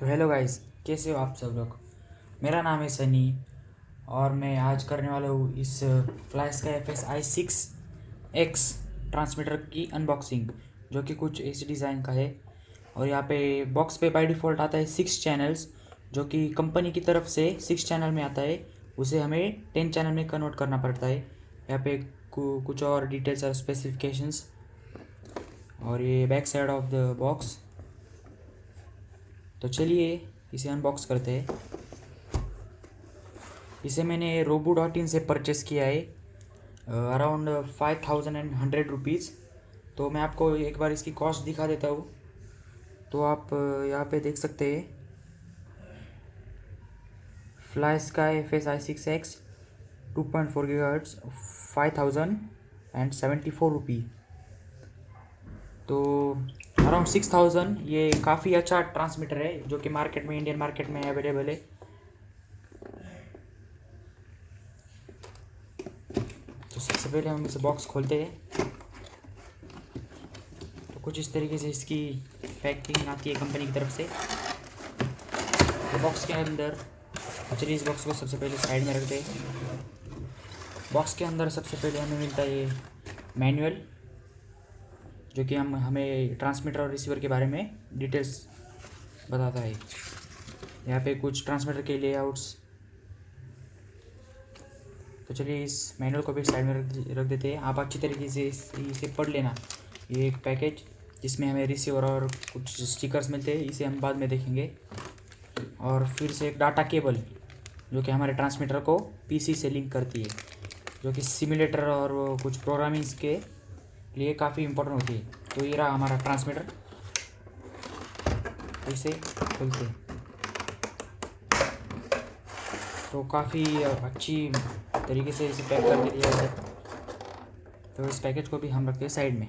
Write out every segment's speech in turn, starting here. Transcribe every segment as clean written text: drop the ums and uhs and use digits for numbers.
तो hello guys, कैसे हो आप सब लोग। मेरा नाम है सनी और मैं आज करने वाला हूँ इस फ्लाई स्काई FS-i6X ट्रांसमीटर की अनबॉक्सिंग, जो कि कुछ ऐसे डिज़ाइन का है। और यहाँ पे बॉक्स पे बाय डिफ़ॉल्ट आता है 6 चैनल्स, जो कि कंपनी की तरफ से 6 चैनल में आता है। उसे हमें 10 चैनल में कन्वर्ट करना पड़ता है। यहाँ पे कुछ और डिटेल्स और स्पेसिफिकेशंस, और ये back side of the box. तो चलिए इसे अनबॉक्स करते हैं। इसे मैंने robo.in से परचेस किया है अराउंड 5100 रुपीज़। तो मैं आपको एक बार इसकी कॉस्ट दिखा देता हूँ। तो आप यहाँ पे देख सकते हैं, फ्लाई स्काई FS-i6X 2.4 GHz 5074 रुपी। तो अराउंड 6000। ये काफ़ी अच्छा ट्रांसमीटर है जो कि मार्केट में, इंडियन मार्केट में अवेलेबल है। तो सबसे पहले हम इस बॉक्स खोलते हैं। तो कुछ इस तरीके से इसकी पैकिंग आती है कंपनी की तरफ से। तो बॉक्स के अंदर, चलिए इस बॉक्स को सबसे पहले साइड में रखते हैं। बॉक्स के अंदर सबसे पहले हमें मिलता है ये मैनुअल, जो कि हमें ट्रांसमीटर और रिसीवर के बारे में डिटेल्स बताता है। यहाँ पे कुछ ट्रांसमीटर के लेआउट्स। तो चलिए इस मैनुअल को भी साइड में रख देते हैं। आप अच्छी तरीके से इसे पढ़ लेना। ये एक पैकेज जिसमें हमें रिसीवर और कुछ स्टिकर्स मिलते हैं, इसे हम बाद में देखेंगे। और फिर से एक डाटा केबल, जो कि हमारे ट्रांसमीटर को पीसी से लिंक करती है, जो कि सिमुलेटर और वो कुछ प्रोग्रामिंग्स के लिए काफ़ी इम्पोर्टेंट होती है। तो ये रहा हमारा ट्रांसमीटर। इसे खोलते हैं तो काफ़ी अच्छी तरीके से इसे पैक करके दिया है। तो इस पैकेज को भी हम रखते हैं साइड में।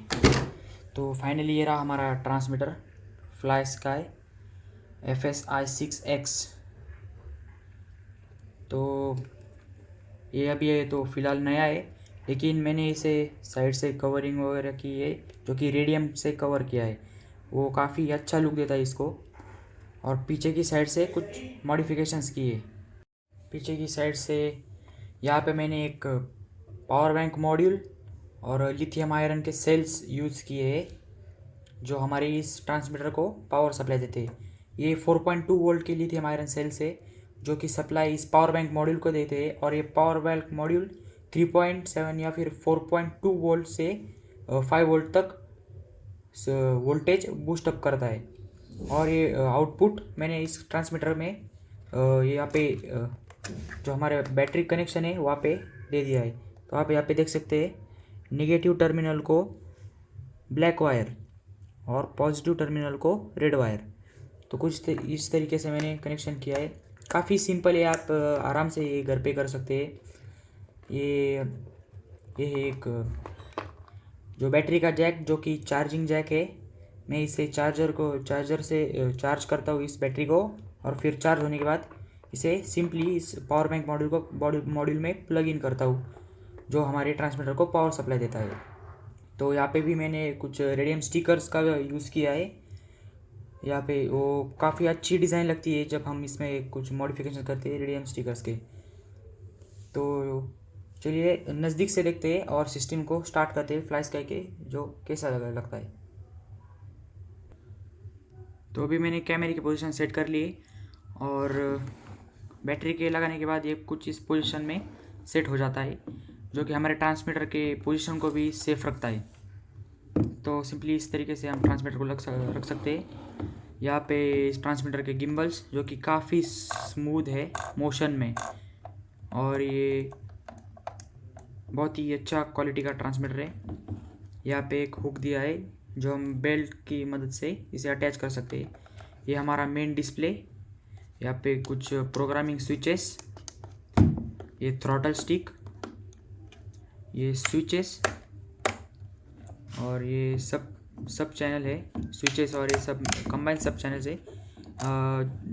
तो फाइनली ये रहा हमारा ट्रांसमीटर फ्लाई स्काई FS-i6X। तो ये अभी है तो फ़िलहाल नया है, लेकिन मैंने इसे साइड से कवरिंग वगैरह की है, जो कि रेडियम से कवर किया है। वो काफ़ी अच्छा लुक देता है इसको। और पीछे की साइड से कुछ मॉडिफिकेशंस किए। पीछे की साइड से यहाँ पे मैंने एक पावर बैंक मॉड्यूल और लिथियम आयरन के सेल्स यूज़ किए हैं, जो हमारे इस ट्रांसमीटर को पावर सप्लाई देते हैं। ये 4.2 वोल्ट के लिथियम आयरन सेल्स है, जो कि सप्लाई इस पावर बैंक मॉड्यूल को देते हैं। और ये पावर बैंक मॉड्यूल 3.7 या फिर 4.2 वोल्ट से 5 वोल्ट तक वोल्टेज बूस्टअप करता है। और ये आउटपुट मैंने इस ट्रांसमीटर में यहाँ पे जो हमारे बैटरी कनेक्शन है वहाँ पे दे दिया है। तो आप यहाँ पे देख सकते हैं, नेगेटिव टर्मिनल को ब्लैक वायर और पॉजिटिव टर्मिनल को रेड वायर। तो कुछ इस तरीके से मैंने कनेक्शन किया है। काफ़ी सिंपल है, आप आराम से ये घर पे कर सकते हैं। ये एक जो बैटरी का जैक, जो कि चार्जिंग जैक है। मैं इसे चार्जर से चार्ज करता हूँ इस बैटरी को, और फिर चार्ज होने के बाद इसे सिंपली इस पावर बैंक मॉड्यूल में प्लग इन करता हूँ, जो हमारे ट्रांसमीटर को पावर सप्लाई देता है। तो यहाँ पे भी मैंने कुछ रेडियम स्टिकर्स का यूज़ किया है। यहाँ पे वो काफ़ी अच्छी डिज़ाइन लगती है जब हम इसमें कुछ मॉडिफिकेशन करते हैं रेडियम स्टिकर्स के। तो चलिए नज़दीक से देखते हैं और सिस्टम को स्टार्ट करते हैं फ्लाई स्काई के, जो कैसा लगता है। तो अभी मैंने कैमरे की पोजीशन सेट कर ली, और बैटरी के लगाने के बाद ये कुछ इस पोजीशन में सेट हो जाता है, जो कि हमारे ट्रांसमीटर के पोजीशन को भी सेफ रखता है। तो सिंपली इस तरीके से हम ट्रांसमीटर को रख सकते हैं। यहाँ पे इस ट्रांसमीटर के गिम्बल्स, जो कि काफ़ी स्मूथ है मोशन में, और ये बहुत ही अच्छा क्वालिटी का ट्रांसमीटर है। यहाँ पे एक हुक दिया है, जो हम बेल्ट की मदद से इसे अटैच कर सकते हैं। ये हमारा मेन डिस्प्ले। यहाँ पे कुछ प्रोग्रामिंग स्विचेस, ये थ्रॉटल स्टिक, ये स्विचेस, और ये सब चैनल है स्विचेस, और ये सब कंबाइन सब चैनल्स है।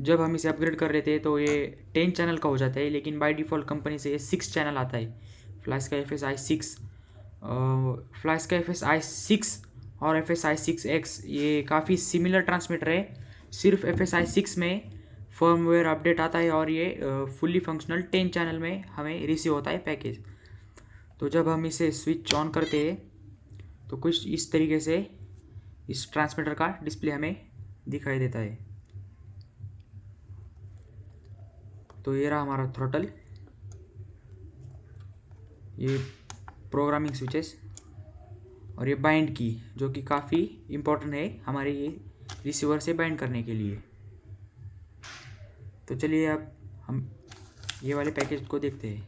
जब हम इसे अपग्रेड कर रहे थे तो ये 10 चैनल का हो जाता है, लेकिन बाय डिफ़ॉल्ट कंपनी से ये 6 चैनल आता है। Fly sky FS-i6, fly sky FS-i6 और FS-i6X ये काफ़ी सिमिलर ट्रांसमीटर है, सिर्फ FSI 6 में फर्मवेयर अपडेट आता है और ये फुल्ली फंक्शनल 10 चैनल में हमें रिसीव होता है पैकेज। तो जब हम इसे स्विच ऑन करते हैं तो कुछ इस तरीके से इस ट्रांसमीटर का डिस्प्ले हमें दिखाई देता है। तो ये रहा हमारा थ्रोटल, ये प्रोग्रामिंग स्विचेस और ये बाइंड की, जो कि काफ़ी इम्पोर्टेंट है हमारे ये रिसीवर से बाइंड करने के लिए। तो चलिए अब हम ये वाले पैकेज को देखते हैं।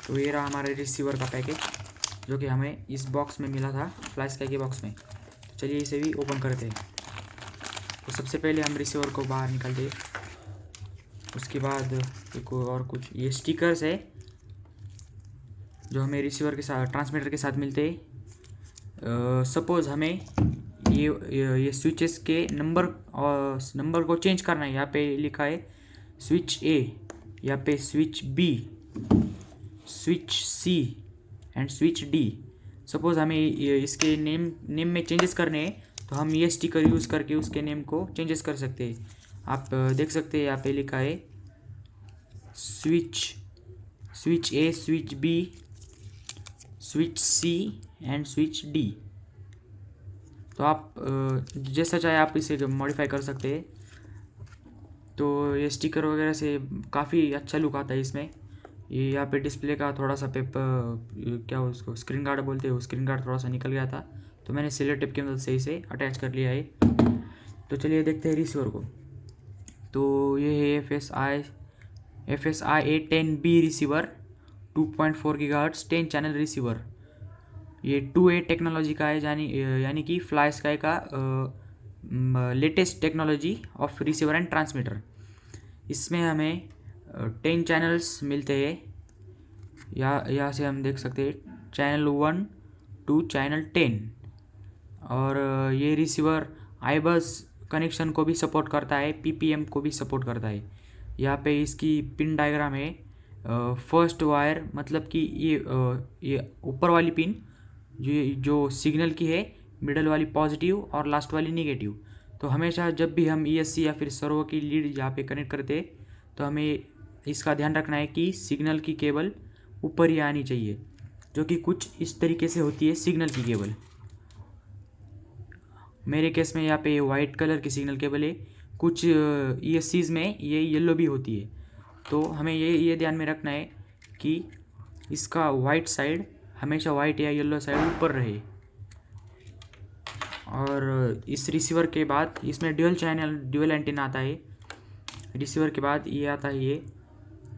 तो ये रहा हमारे रिसीवर का पैकेज, जो कि हमें इस बॉक्स में मिला था, FlySky के बॉक्स में। तो चलिए इसे भी ओपन करते हैं। तो सबसे पहले हम रिसीवर को बाहर निकालते हैं। उसके बाद एक और कुछ ये स्टिकर्स है जो हमें रिसीवर के साथ, ट्रांसमीटर के साथ मिलते हैं। सपोज़ हमें ये स्विचेस के नंबर को चेंज करना है। यहाँ पे लिखा है स्विच A, यहाँ पे switch B, switch C and switch D। Suppose हमें इसके नेम में चेंजेस करने हैं तो हम ये स्टिकर यूज़ करके उसके नेम को चेंजेस कर सकते हैं। आप देख सकते हैं यहाँ पे लिखा है switch A, switch B, switch C and switch D। तो आप जैसा चाहे आप इसे मॉडिफाई कर सकते हैं। तो ये स्टिकर वगैरह से काफ़ी अच्छा लुक आता है इसमें। ये यहाँ पे डिस्प्ले का थोड़ा सा पेपर, क्या उसको स्क्रीन गार्ड बोलते हैं, वो स्क्रीन गार्ड थोड़ा सा निकल गया था, तो मैंने सिलर टेप की मदद से इसे अटैच कर लिया है। तो चलिए देखते हैं रिसीवर को। तो ये है FSI A10B receiver, 2.4 GHz 10 channel receiver. ये 2A टेक्नोलॉजी का है, यानी कि FlySky का latest technology of receiver and transmitter. इसमें हमें 10 चैनल्स मिलते हैं। यहाँ से हम देख सकते हैं चैनल 1 टू चैनल 10। और ये रिसीवर iBus कनेक्शन को भी सपोर्ट करता है, PPM को भी सपोर्ट करता है। यहाँ पे इसकी पिन डायग्राम है। फर्स्ट वायर मतलब कि ये ऊपर वाली पिन जो सिग्नल की है, मिडल वाली पॉजिटिव और लास्ट वाली नेगेटिव। तो हमेशा जब भी हम ESC या फिर सर्वो की लीड यहाँ पे कनेक्ट करते हैं तो हमें इसका ध्यान रखना है कि सिग्नल की केबल ऊपर ही आनी चाहिए, जो कि कुछ इस तरीके से होती है सिग्नल की केबल। मेरे केस में यहाँ पे वाइट कलर की सिग्नल केबल है, कुछ ESCs में ये येलो भी होती है। तो हमें ये ध्यान में रखना है कि इसका वाइट साइड हमेशा वाइट या येलो साइड ऊपर रहे। और इस रिसीवर के बाद इसमें ड्यूअल एंटीना आता है। रिसीवर के बाद ये आता है ये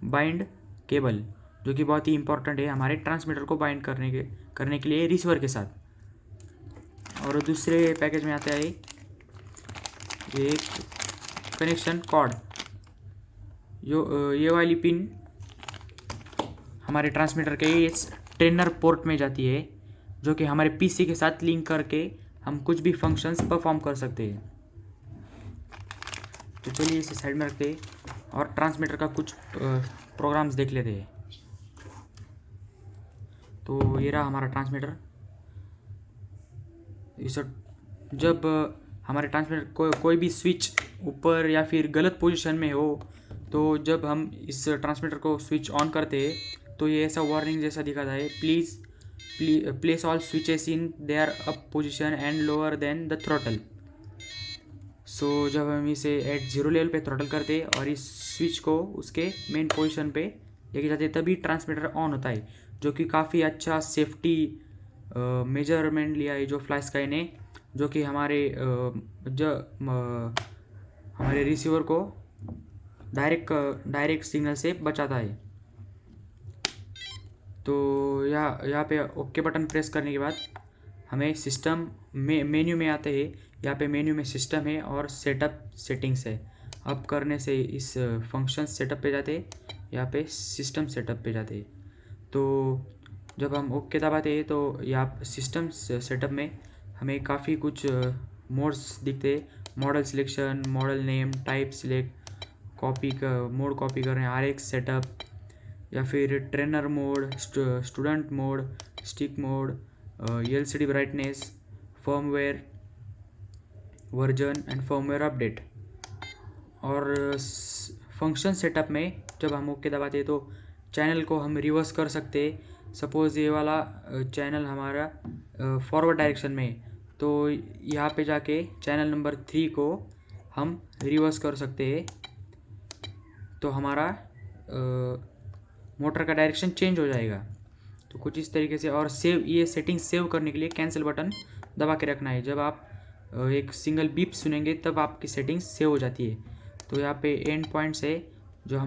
बाइंड केबल, जो कि बहुत ही इंपॉर्टेंट है हमारे ट्रांसमीटर को बाइंड करने के लिए रिसीवर के साथ। और दूसरे पैकेज में आता है ये कनेक्शन कॉर्ड, जो ये वाली पिन हमारे ट्रांसमीटर के इस ट्रेनर पोर्ट में जाती है, जो कि हमारे PC के साथ लिंक करके हम कुछ भी फंक्शंस परफॉर्म कर सकते हैं। तो चलिए इसे साइड में रखते हैं और ट्रांसमीटर का कुछ प्रोग्राम्स देख लेते हैं। तो ये रहा हमारा ट्रांसमीटर। इस जब हमारे ट्रांसमीटर कोई भी स्विच ऊपर या फिर गलत पोजीशन में हो, तो जब हम इस ट्रांसमीटर को स्विच ऑन करते हैं तो ये ऐसा वार्निंग जैसा दिखाता है, please place all switches in their up position and lower then the throttle. So जब हम इसे एट 0 लेवल पे थ्रोटल करते और इस स्विच को उसके मेन पोजीशन पे लेके जाते तभी ट्रांसमीटर ऑन होता है, जो कि काफ़ी अच्छा सेफ्टी मेजरमेंट लिया है जो FlySky ने, जो कि हमारे रिसीवर को डायरेक्ट सिग्नल से बचाता है। तो यहाँ पे ओके बटन प्रेस करने के बाद हमें सिस्टम में मेन्यू में आते हैं। यहाँ पे मेन्यू में सिस्टम है और सेटिंग्स है। अब करने से इस फंक्शन सेटअप पे जाते हैं, यहाँ पे सिस्टम सेटअप पे जाते हैं। तो जब हम ओके दबाते हैं तो यहाँ सिस्टम सेटअप में हमें काफ़ी कुछ मोड्स दिखते हैं। Model selection, model name, type select, mode copy कर रहे हैं, RX सेटअप, या फिर trainer mode, student mode, stick mode, LCD brightness, firmware version and firmware update. और फंक्शन सेटअप में जब हम ओके दबाते हैं तो चैनल को हम रिवर्स कर सकते हैं। सपोज़ ये वाला चैनल हमारा फॉरवर्ड डायरेक्शन में है, तो यहाँ पे जाके चैनल नंबर 3 को हम रिवर्स कर सकते हैं, तो हमारा मोटर का डायरेक्शन चेंज हो जाएगा। तो कुछ इस तरीके से। और ये सेटिंग सेव करने के लिए कैंसिल बटन दबा के रखना है। जब आप एक सिंगल बीप सुनेंगे तब आपकी सेटिंग्स सेव हो जाती है। तो यहाँ पे एंड पॉइंट्स है जो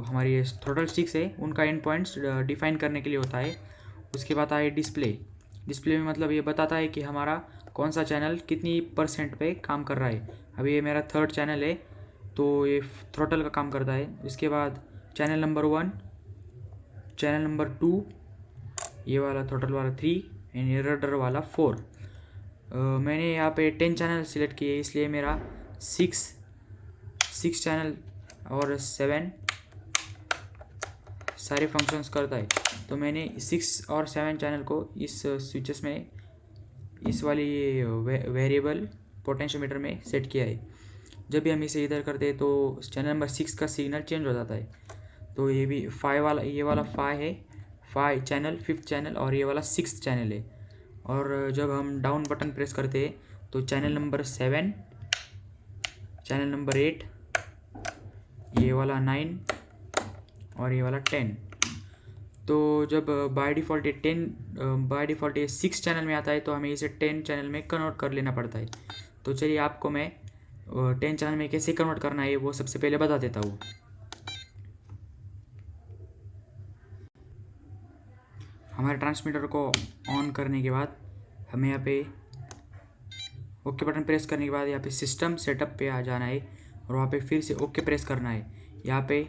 हमारे थ्रोटल स्टिक्स है उनका एंड पॉइंट्स डिफाइन करने के लिए होता है। उसके बाद आए डिस्प्ले में मतलब ये बताता है कि हमारा कौन सा चैनल कितनी % पे काम कर रहा है। अभी ये मेरा 3rd चैनल है तो ये थ्रोटल का काम करता है। उसके बाद चैनल नंबर 1, चैनल नंबर 2, ये वाला थ्रोटल वाला 3 एंड रडर वाला 4। मैंने यहाँ पे 10 चैनल सिलेक्ट किए, इसलिए मेरा 6 चैनल और 7 सारे फंक्शंस करता है। तो मैंने 6 और 7 चैनल को इस स्विचेस में इस वाली वेरिएबल पोटेंशियोमीटर में सेट किया है। जब भी हम इसे इधर करते हैं तो चैनल नंबर 6 का सिग्नल चेंज हो जाता है। तो ये भी 5 वाला, ये वाला 5 है, 5 चैनल, 5th चैनल, और ये वाला 6th चैनल है। और जब हम डाउन बटन प्रेस करते हैं तो चैनल नंबर 7, चैनल नंबर 8, ये वाला 9 और ये वाला 10। तो जब बाय डिफ़ॉल्ट ये 6 चैनल में आता है तो हमें इसे 10 चैनल में कन्वर्ट कर लेना पड़ता है। तो चलिए आपको मैं 10 चैनल में कैसे कन्वर्ट करना है वो सबसे पहले बता देता हूँ। हमारे ट्रांसमीटर को ऑन करने के बाद हमें यहाँ पे ओके बटन प्रेस करने के बाद यहाँ पे सिस्टम सेटअप पे आ जाना है और वहाँ पे फिर से ओके प्रेस करना है। यहाँ पे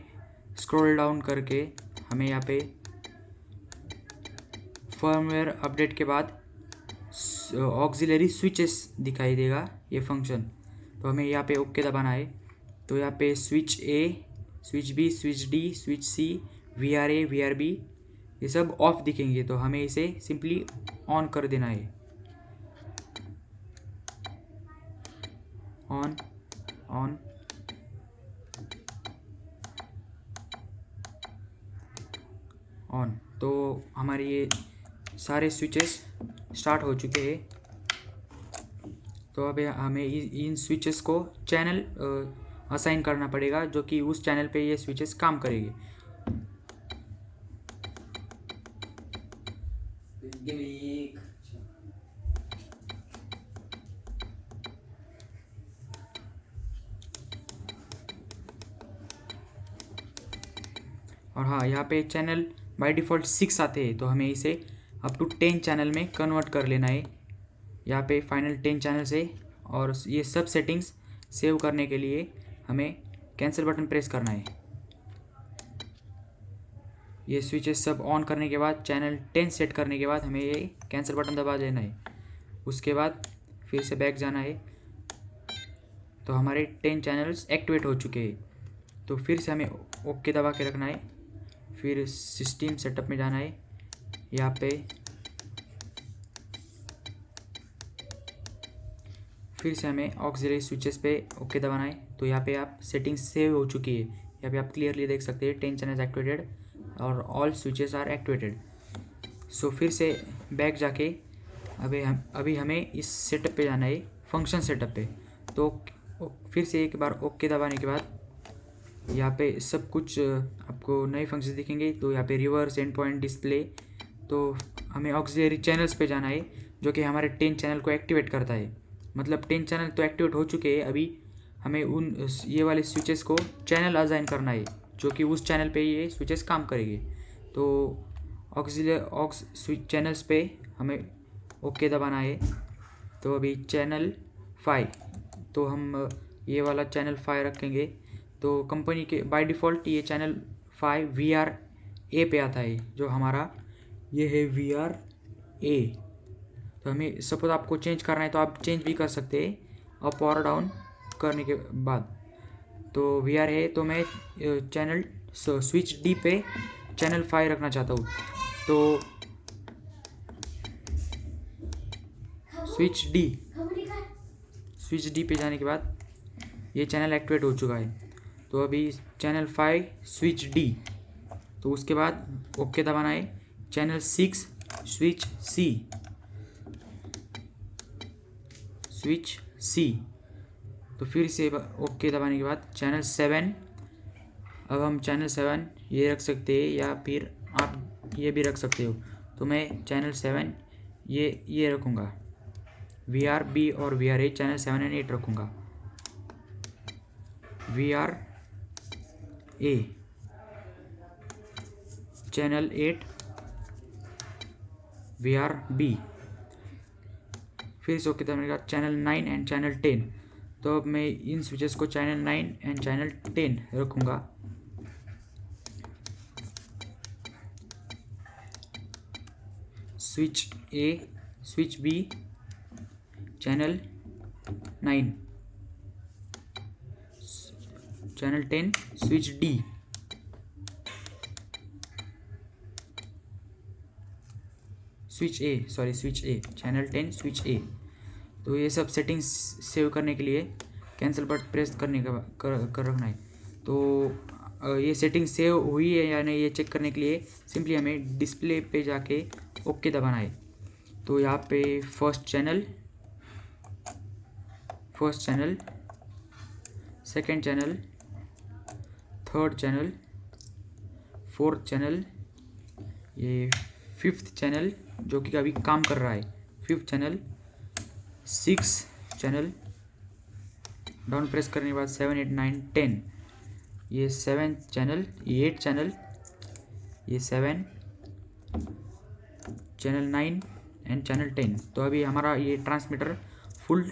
स्क्रॉल डाउन करके हमें यहाँ पे फर्मवेयर अपडेट के बाद ऑक्सिलरी स्विचेस दिखाई देगा ये फंक्शन, तो हमें यहाँ पे ओके दबाना है। तो यहाँ पे switch A, switch B, switch D, switch C, VRA, VRB ये सब ऑफ दिखेंगे, तो हमें इसे सिंपली ऑन कर देना है। On on on. तो हमारे ये सारे स्विचेस स्टार्ट हो चुके हैं। तो अब हमें इन स्विचेस को चैनल असाइन करना पड़ेगा जो कि उस चैनल पे ये स्विचेस काम करेंगे। और हाँ, यहाँ पे चैनल बाय डिफ़ॉल्ट 6 आते हैं, तो हमें इसे अप टू 10 चैनल में कन्वर्ट कर लेना है। यहाँ पे फाइनल 10 चैनल्स है और ये सब सेटिंग्स सेव करने के लिए हमें कैंसिल बटन प्रेस करना है। ये स्विचेस सब ऑन करने के बाद चैनल 10 सेट करने के बाद हमें ये कैंसिल बटन दबा देना है। उसके बाद फिर से बैक जाना है। तो हमारे 10 चैनल्स एक्टिवेट हो चुके हैं। तो फिर से हमें ओके दबा के रखना है। फिर सिस्टम सेटअप में जाना है। यहाँ पे फिर से हमें ऑक्सिलरी स्विचेस पे ओके दबाना है। तो यहाँ पे आप सेटिंग्स सेव हो चुकी है। यहाँ पे आप क्लियरली देख सकते हैं 10 चैनल्स एक्टिवेटेड और ऑल स्विचेस आर एक्टिवेटेड। सो फिर से बैक जाके अभी हमें इस सेटअप पे जाना है, फंक्शन सेटअप पे। तो फिर से एक बार ओके दबाने के बाद यहाँ पे सब कुछ आपको नए फंक्शन दिखेंगे। तो यहाँ पे रिवर्स, एंड पॉइंट, डिस्प्ले। तो हमें ऑक्सिलरी चैनल्स पे जाना है जो कि हमारे 10 चैनल को एक्टिवेट करता है। मतलब 10 चैनल तो एक्टिवेट हो चुके हैं, अभी हमें ये वाले स्विचेस को चैनल असाइन करना है जो कि उस चैनल पे ये स्विचेस काम करेंगे। तो ऑक्स स्विच चैनल्स पे हमें ओके दबाना है। तो अभी चैनल 5, तो हम ये वाला चैनल 5 रखेंगे। तो कंपनी के बाय डिफ़ॉल्ट ये चैनल 5 VRA पे आता है, जो हमारा ये है VRA। तो हमें सपोज आपको चेंज करना है तो आप चेंज भी कर सकते हैं अप और डाउन करने के बाद। तो VRA, तो मैं चैनल स्विच डी पे चैनल 5 रखना चाहता हूँ। तो स्विच डी, स्विच डी पे जाने के बाद ये चैनल एक्टिवेट हो चुका है। तो अभी चैनल 5 स्विच डी, तो उसके बाद ओके दबाना है। Channel 6 switch C, switch C, तो फिर से ओके दबाने के बाद चैनल 7, अब हम चैनल 7 ये रख सकते हैं या फिर आप ये भी रख सकते हो। तो मैं चैनल 7 ये रखूँगा, VRB और VRA चैनल 7 एंड 8 रखूँगा। VRA चैनल 8, VRB, फिर से ओके दबाने के बाद चैनल 9 एंड चैनल 10। तो अब मैं इन स्विचेस को चैनल 9 एंड चैनल 10 रखूँगा। Switch A, switch B, channel 9, channel 10 switch D, switch A channel 10 switch A। तो ये सब सेटिंग्स सेव करने के लिए कैंसिल बटन प्रेस करने का कर रखना है। तो ये सेटिंग सेव हुई है या नहीं ये चेक करने के लिए सिंपली हमें डिस्प्ले पे जाके ओके दबाना है। तो यहाँ पे first channel, second channel, third channel, fourth channel, ये फिफ्थ चैनल जो कि अभी काम कर रहा है, fifth channel, six channel, down press करने के बाद 7, 8, 9, 10, ये सेवेंथ चैनल, ये 8 चैनल, ये 7, चैनल 9 एंड चैनल 10। तो अभी हमारा ये ट्रांसमीटर फुल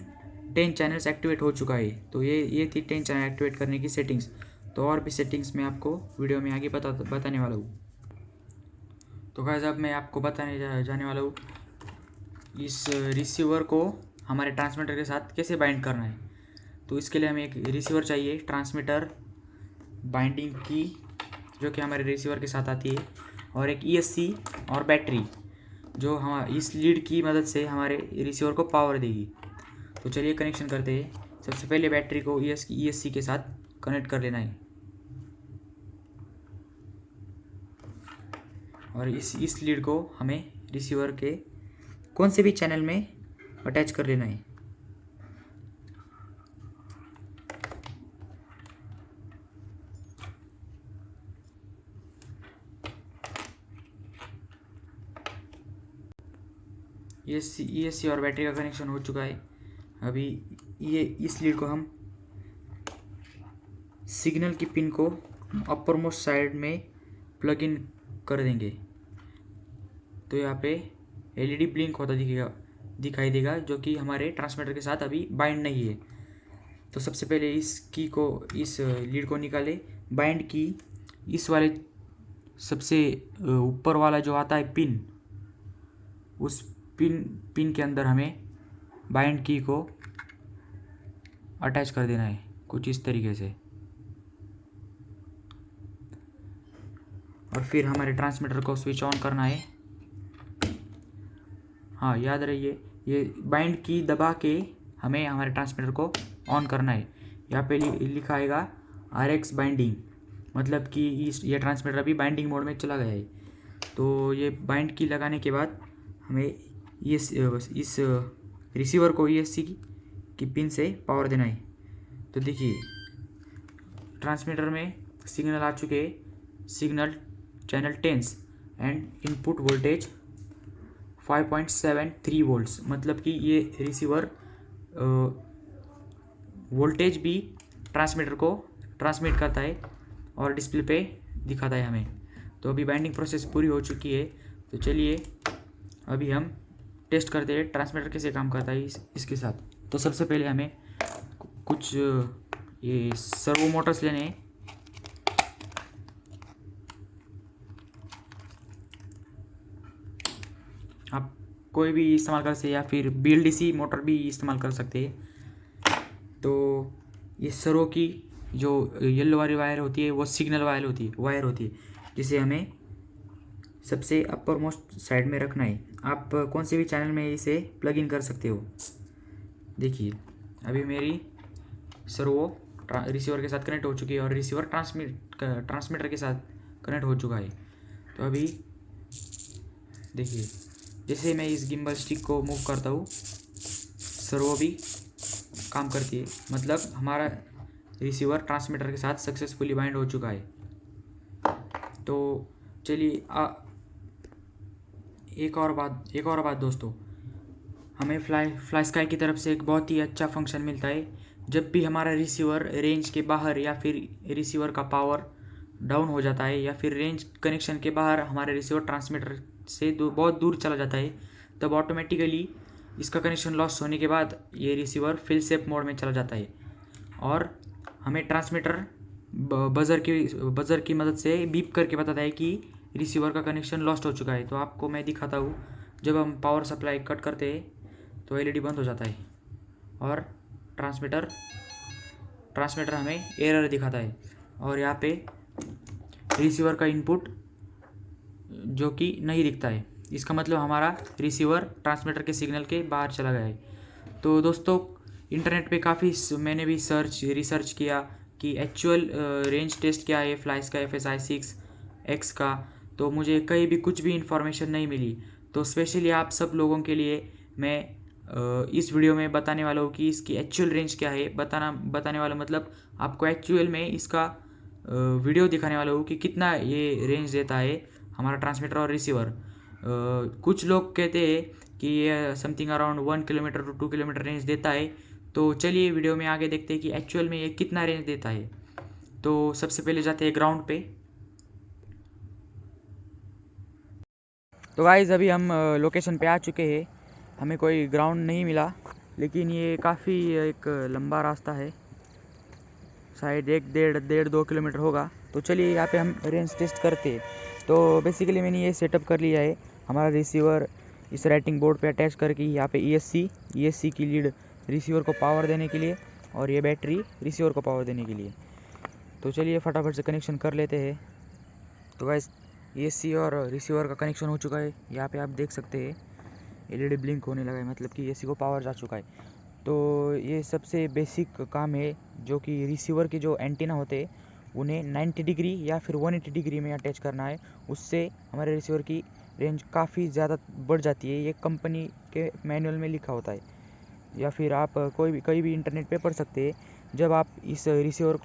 10 चैनल्स एक्टिवेट हो चुका है। तो ये थी 10 चैनल एक्टिवेट करने की सेटिंग्स। तो और भी सेटिंग्स मैं आपको वीडियो में आगे बताने वाला हूँ। तो गाइस अब मैं आपको बताने जाने वाला हूँ इस रिसीवर को हमारे ट्रांसमीटर के साथ कैसे बाइंड करना है। तो इसके लिए हमें एक रिसीवर चाहिए, ट्रांसमीटर बाइंडिंग की जो कि हमारे रिसीवर के साथ आती है, और एक ESC और बैटरी जो हम इस लीड की मदद से हमारे रिसीवर को पावर देगी। तो चलिए कनेक्शन करते हैं। सबसे पहले बैटरी को ESC के साथ कनेक्ट कर लेना है और इस लीड को हमें रिसीवर के कौन से भी चैनल में अटैच कर लेना है। ESC और बैटरी का कनेक्शन हो चुका है। अभी ये इस लीड को हम सिग्नल की पिन को अपर मोस्ट साइड में प्लग इन कर देंगे। तो यहाँ पे LED ब्लिंक होता दिखाई देगा जो कि हमारे ट्रांसमीटर के साथ अभी बाइंड नहीं है। तो सबसे पहले इस लीड को निकाले। बाइंड की इस वाले सबसे ऊपर वाला जो आता है पिन, उस पिन के अंदर हमें बाइंड की को अटैच कर देना है कुछ इस तरीके से। और फिर हमारे ट्रांसमीटर को स्विच ऑन करना है। हाँ, याद रहिए ये बाइंड की दबा के हमें हमारे ट्रांसमीटर को ऑन करना है। यहाँ पे लिखा आएगा RX बाइंडिंग, मतलब कि ये ट्रांसमीटर अभी बाइंडिंग मोड में चला गया है। तो ये बाइंड की लगाने के बाद हमें इस रिसीवर को ESC की पिन से पावर देना है। तो देखिए ट्रांसमीटर में सिग्नल आ चुके हैं, signal channel 10 and input voltage 5.73 volts, मतलब कि ये रिसीवर वोल्टेज भी ट्रांसमीटर को ट्रांसमिट करता है और डिस्प्ले पे दिखाता है हमें। तो अभी बाइंडिंग प्रोसेस पूरी हो चुकी है। तो चलिए अभी हम टेस्ट करते हैं ट्रांसमीटर कैसे काम करता है इसके साथ। तो सबसे पहले हमें कुछ ये सर्वो मोटर्स लेने हैं। आप कोई भी इस्तेमाल कर सकते हैं या फिर BLDC मोटर भी इस्तेमाल कर सकते हैं। तो ये सर्वो की जो येलो वाली वायर होती है वो सिग्नल वायर होती है जिसे हमें सबसे अपर मोस्ट साइड में रखना है। आप कौन से भी चैनल में इसे प्लग इन कर सकते हो। देखिए अभी मेरी सर्वो रिसीवर के साथ कनेक्ट हो चुकी है और रिसीवर ट्रांसमीटर के साथ कनेक्ट हो चुका है। तो अभी देखिए जैसे मैं इस गिम्बल स्टिक को मूव करता हूँ सर्वो भी काम करती है, मतलब हमारा रिसीवर ट्रांसमीटर के साथ सक्सेसफुली बाइंड हो चुका है। तो चलिए एक और बात दोस्तों, हमें फ्लाई स्काई की तरफ से एक बहुत ही अच्छा फंक्शन मिलता है। जब भी हमारा रिसीवर रेंज के बाहर या फिर रिसीवर का पावर डाउन हो जाता है या फिर रेंज कनेक्शन के बाहर हमारे रिसीवर ट्रांसमीटर से बहुत दूर चला जाता है, तब ऑटोमेटिकली इसका कनेक्शन लॉस होने के बाद ये रिसीवर फेल सेफ मोड में चला जाता है और हमें ट्रांसमीटर बज़र की मदद से बीप करके बताता है कि रिसीवर का कनेक्शन लॉस्ट हो चुका है। तो आपको मैं दिखाता हूँ, जब हम पावर सप्लाई कट करते हैं तो एलईडी बंद हो जाता है और ट्रांसमीटर हमें एरर दिखाता है और यहाँ पे रिसीवर का इनपुट जो कि नहीं दिखता है। इसका मतलब हमारा रिसीवर ट्रांसमीटर के सिग्नल के बाहर चला गया है। तो दोस्तों इंटरनेट पे काफ़ी मैंने भी रिसर्च किया कि एक्चुअल रेंज टेस्ट क्या है फ्लाई स्काई FSI 6X का, तो मुझे कहीं भी कुछ भी इन्फॉर्मेशन नहीं मिली। तो स्पेशली आप सब लोगों के लिए मैं इस वीडियो में बताने वाला हूँ कि इसकी एक्चुअल रेंज क्या है। बताने वाला मतलब आपको एक्चुअल में इसका वीडियो दिखाने वाला हूँ कि कितना ये रेंज देता है हमारा ट्रांसमीटर और रिसीवर। कुछ लोग कहते हैं कि ये something around 1 kilometre to 2 kilometre range देता है। तो चलिए वीडियो में आगे देखते हैं कि एक्चुअल में ये कितना रेंज देता है। तो सबसे पहले जाते हैं ग्राउंड पे। तो गाइस अभी हम लोकेशन पे आ चुके हैं। हमें कोई ग्राउंड नहीं मिला, लेकिन ये काफ़ी एक लंबा रास्ता है, शायद 1 डेढ़ 2 किलोमीटर होगा। तो चलिए यहाँ पे हम रेंज टेस्ट करते हैं। तो बेसिकली मैंने ये सेटअप कर लिया है, हमारा रिसीवर इस राइटिंग बोर्ड पे अटैच करके यहाँ पे ESC की लीड रिसीवर को पावर देने के लिए और ये बैटरी रिसीवर को पावर देने के लिए। तो चलिए फटाफट से कनेक्शन कर लेते हैं। तो गाइस ESC और रिसीवर का कनेक्शन हो चुका है। यहाँ पे आप देख सकते हैं LED ब्लिंक होने लगा है, मतलब कि ESC को पावर जा चुका है। तो ये सबसे बेसिक काम है जो कि रिसीवर के जो एंटीना होते हैं उन्हें 90 डिग्री या फिर 180 डिग्री में अटैच करना है। उससे हमारे रिसीवर की रेंज काफ़ी ज़्यादा बढ़ जाती है। ये कंपनी के मैनुअल में लिखा होता है या फिर आप कहीं भी इंटरनेट पे पढ़ सकते हैं। जब आप इस रिसीवर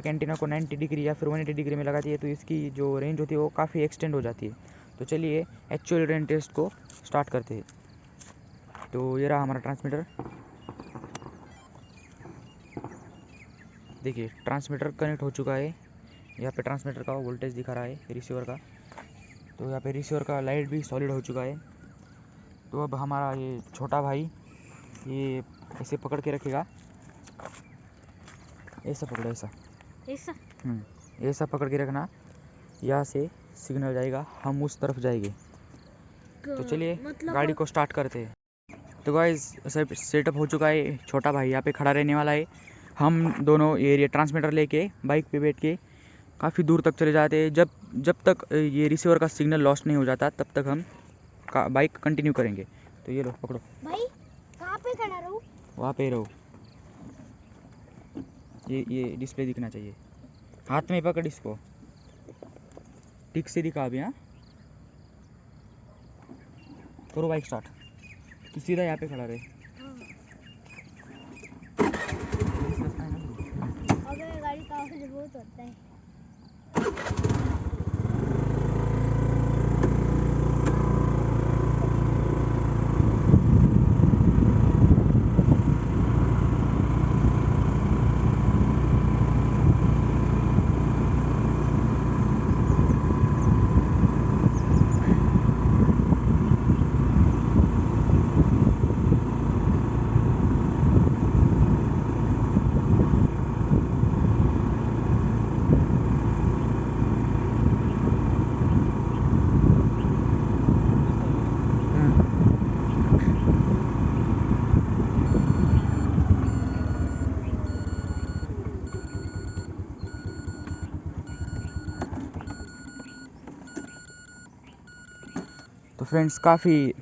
के एंटीना को 90 डिग्री या फिर 180 डिग्री में लगाती है तो इसकी जो रेंज होती है वो काफ़ी एक्सटेंड हो जाती है। तो चलिए एक्चुअल रेंज टेस्ट को स्टार्ट करते हैं। तो ये रहा हमारा ट्रांसमीटर। देखिए ट्रांसमीटर कनेक्ट हो चुका है। यहाँ पे ट्रांसमीटर का वोल्टेज दिखा रहा है रिसीवर का। तो यहाँ पे रिसीवर का लाइट भी सॉलिड हो चुका है। तो अब हमारा ये छोटा भाई ये ऐसे पकड़ के रखेगा, ऐसा पकड़ो, ऐसा ऐसा पकड़ के रखना। यहाँ से सिग्नल जाएगा, हम उस तरफ जाएंगे। तो चलिए मतलब गाड़ी को स्टार्ट करते हैं। तो गाइस सब सेटअप हो चुका है। छोटा भाई यहाँ पे खड़ा रहने वाला है। हम दोनों ये ट्रांसमीटर लेके बाइक पे बैठ के काफ़ी दूर तक चले जाते हैं। जब तक ये रिसीवर का सिग्नल लॉस्ट नहीं हो जाता तब तक हम बाइक कंटिन्यू करेंगे। तो ये लो पकड़ो भाई, कहाँ पे खड़ा रहूं? वहाँ पे रहो, ये डिस्प्ले दिखना चाहिए। हाथ में पकड़ इसको, टिक से दिखा अभी। हाँ करो बाइक स्टार्ट, तो सीधा यहाँ पे खड़ा रहे। अबे गाड़ी का आवाज बहुत होता है। फ्रेंड्स काफ़ी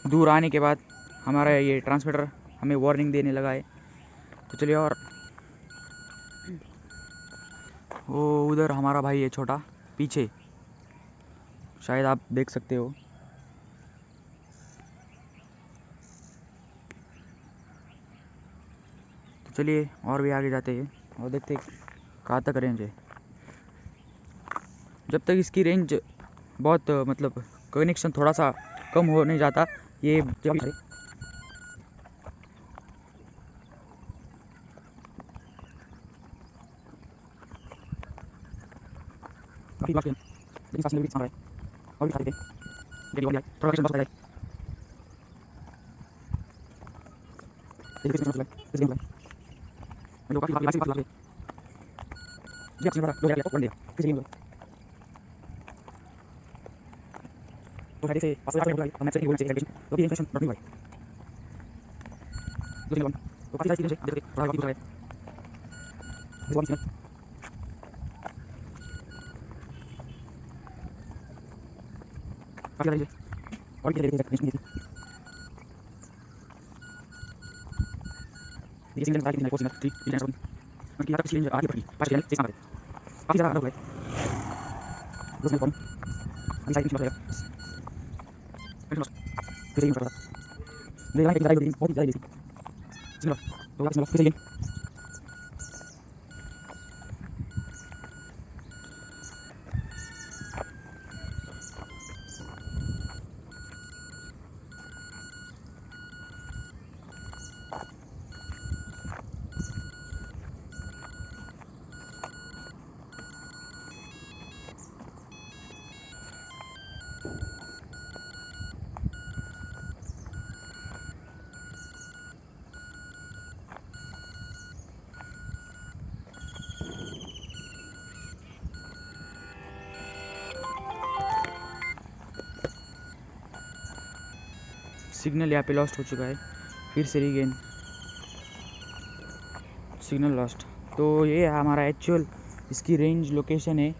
दूर आने के बाद हमारा ये ट्रांसमीटर हमें वार्निंग देने लगा है। तो चलिए, और वो उधर हमारा भाई है छोटा, पीछे शायद आप देख सकते हो। तो चलिए और भी आगे जाते हैं और देखते हैं कहाँ तक रेंज है। जब तक इसकी रेंज बहुत मतलब कनेक्शन थोड़ा सा कम होने जाता, ये काफ़ी बात लेकिन साथ में भी है और भी खाते थे थोड़ा कनेक्शन बस देखिए लोग काफ़ी काफ़ी बात जी आपसे बड़ा लोग यार वन दिया किसी गेम तो फायदे से पास आगे बढ़ा हमने से बोलना चाहिए तो भी इंफॉर्मेशन रखनी भाई दूसरी वन तो काफ़ी सारी चीज़ें देखते थोड़ा बाकी दूसरा है वो भी काफ़ी सारी चीज़ें और भी देखते हैं नहीं ये सिंगल बाइक नहीं कोशिश थी इलेक्ट्रॉन उनकी यार पिछले आगे बढ़ी पास चैनल से काफ़ी ज़्यादा अलग है दूसरे कौन अभी साइड में चलेगा फिर ये पता ले रहा है कि ज़्यादा बहुत ज़्यादा इजी चलो तो आप फिर से सिग्नल यहाँ पे लॉस्ट हो चुका है, फिर से रीगेन सिग्नल लॉस्ट। तो ये हमारा एक्चुअल इसकी रेंज लोकेशन है।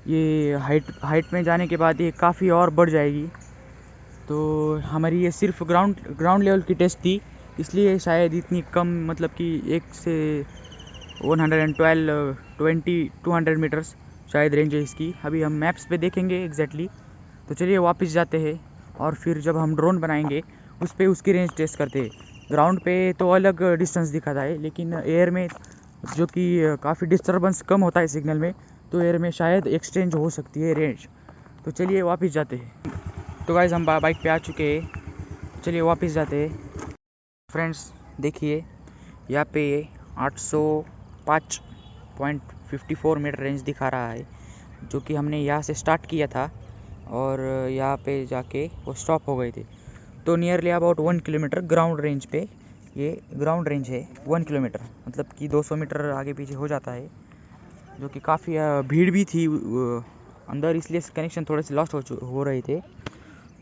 ये हाइट में जाने के बाद ये काफ़ी और बढ़ जाएगी। तो हमारी ये सिर्फ ग्राउंड लेवल की टेस्ट थी, इसलिए शायद इतनी कम मतलब कि 1 से 200 मीटर्स शायद रेंज है इसकी। अभी हम मैप्स पे देखेंगे एग्जैक्टली। तो चलिए वापस जाते हैं और फिर जब हम ड्रोन बनाएंगे उस पर उसकी रेंज टेस्ट करते हैं। ग्राउंड पे तो अलग डिस्टेंस दिखाता है, लेकिन एयर में जो कि काफ़ी डिस्टर्बेंस कम होता है सिग्नल में, तो एयर में शायद एक्सचेंज हो सकती है रेंज। तो चलिए वापस जाते हैं। तो गाइस हम बाइक पे आ चुके हैं, चलिए वापस जाते हैं। फ्रेंड्स देखिए यहाँ पे 805.54 मीटर रेंज दिखा रहा है, जो कि हमने यहाँ से स्टार्ट किया था और यहाँ पे जाके वो स्टॉप हो गए थे। तो nearly about 1 kilometre ground range पे, ये ग्राउंड रेंज है 1 किलोमीटर, मतलब कि 200 मीटर आगे पीछे हो जाता है, जो कि काफ़ी भीड़ भी थी अंदर, इसलिए कनेक्शन थोड़े से लॉस्ट हो रहे थे।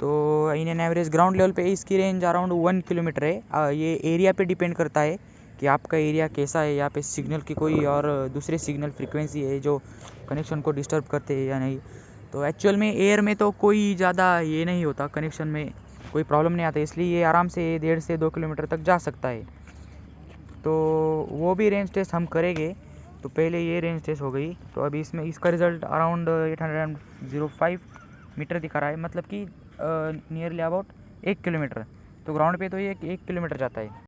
तो in an average ground level पे इसकी रेंज अराउंड 1 किलोमीटर है। ये एरिया पे डिपेंड करता है कि आपका एरिया कैसा है, यहाँ पे सिग्नल की कोई और दूसरे सिग्नल फ्रीक्वेंसी है जो कनेक्शन को डिस्टर्ब करते हैं या नहीं। तो एक्चुअल में एयर में तो कोई ज़्यादा ये नहीं होता, कनेक्शन में कोई प्रॉब्लम नहीं आता, इसलिए ये आराम से 1.5 से 2 किलोमीटर तक जा सकता है। तो वो भी रेंज टेस्ट हम करेंगे। तो पहले ये रेंज टेस्ट हो गई, तो अभी इसमें इसका रिज़ल्ट अराउंड 805 मीटर दिखा रहा है, मतलब कि नियरली अबाउट 1 किलोमीटर। तो ग्राउंड पे तो ये 1 किलोमीटर जाता है।